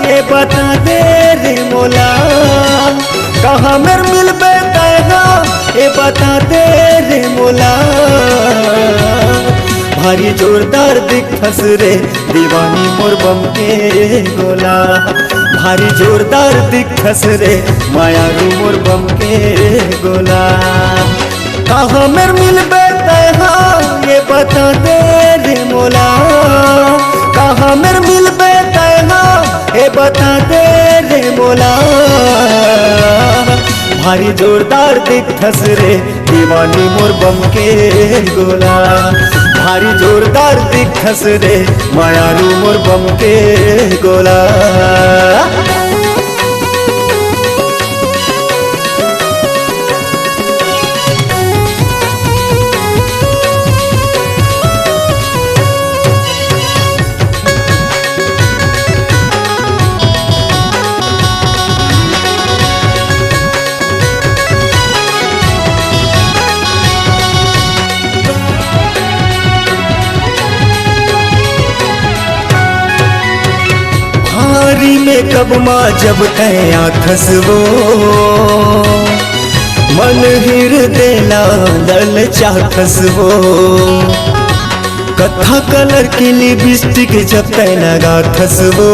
ये बता दे रे मोला, कहाँ मेर मिलबे तैहा ये बता दे रे मोला। भारी जोरदार दिखस रे दीवानी मोर बम के गोला, भारी जोरदार दिखस रे मायारू मोर बम के गोला। कहाँ मेर मिलबे तैहा ये बता दे रे मोला, कहाँ मेर मिलबे तैहा ये बता दे रे मोला। भारी जोरदार दिखस रे दीवानी मोर बम के गोला, भारी जोरदार दिखस रे मायारू मोर बम के गोला। भारी में कब माँ जब तैया खसबो, मन हृदय लल चाखसबो। कथा कलर की लिपस्टिक जब तय लगा खसबो,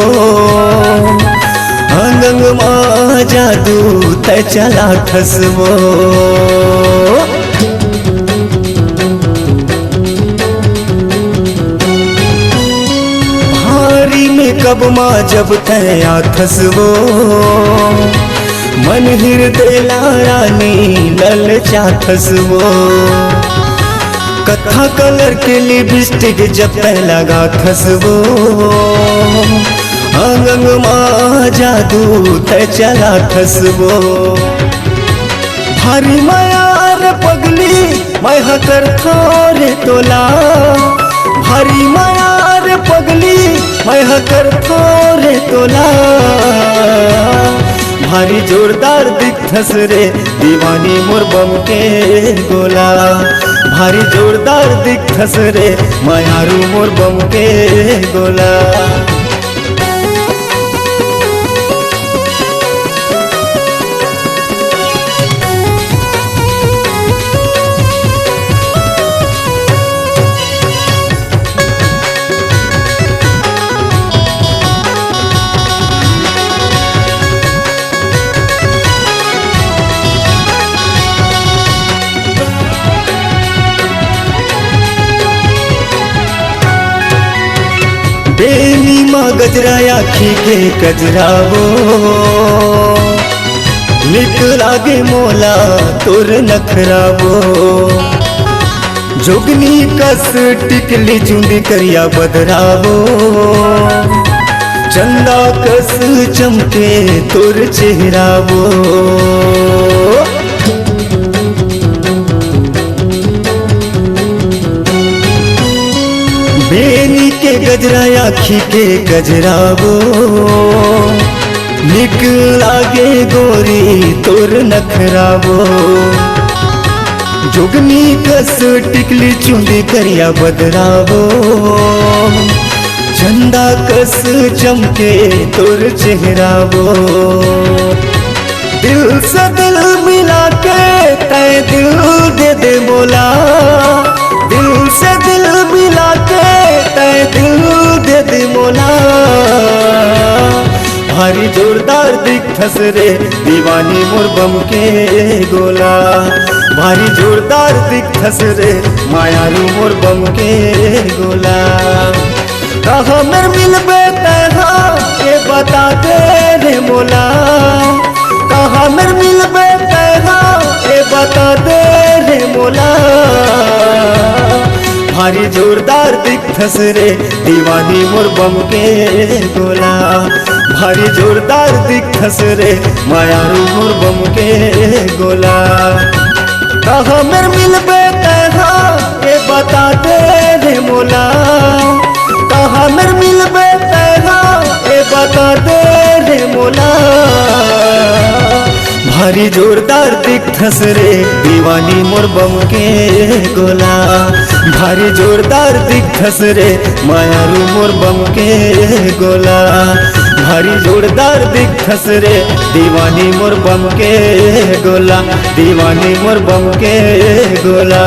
अंग माँ जादू तय चला खसबो। कब माँ जब तैया खसबो, मन हृदय रानी लल चाखसबो। कथा कलर के लिपस्टिक जब तय लगा खसबो, अंग माँ जादू तय चला खसबो। भारी मायार पगली मैं हकर थोरे तोला, भारी मायार पगली मैं हकर थोरे तोला। भारी जोरदार दिखस रे दीवानी मोर बम के गोला, भारी जोरदार दिखस रे मायारू मोर बम के गोला। बेनी माँ गजरा आखी के गजरावो, निक लागे मोला तोर नखरावो। जोगनी कस टिकली चुंदी करिया बदरावो, चंदा कस चमके तोर चेहरावो। बेनी के गजरा आखी के गजरावो, निक लागे गोरी तोर नखरावो। जोगनी कस टिकली चुंदी करिया बदरावो, चंदा कस चमके तोर चेहरावो। दिल से दिल मिला के तय दिल दे दे मोला, दिल से दिल मिला के तय दिल दे दे मोला। भारी जोरदार दिखस रे दीवानी मोर बम के गोला, भारी जोरदार दिखस रे मायारू मोर बम के गोला। कहाँ मेर मिलबे तैहा ये बता दे रे मोला, कहाँ मेर मिलबे तैहा ये बता दे रे मोला। भारी जोरदार दिखस रे दीवानी मोर बम के गोला, भारी जोरदार दिखस रे मायारू मोर बम के गोला। कहाँ मेर मिलबे तैहा ये बता दे रे मोला, कहाँ मेर मिलबे तैहा ये बता दे रे मोला। भारी जोरदार दिखस रे दीवानी मोर बम के गोला, भारी जोरदार दिखस रे मायारू मोर बम के गोला। भारी जोरदार दिखस रे दीवानी मोर बम के गोला, दीवानी मोर बम के गोला।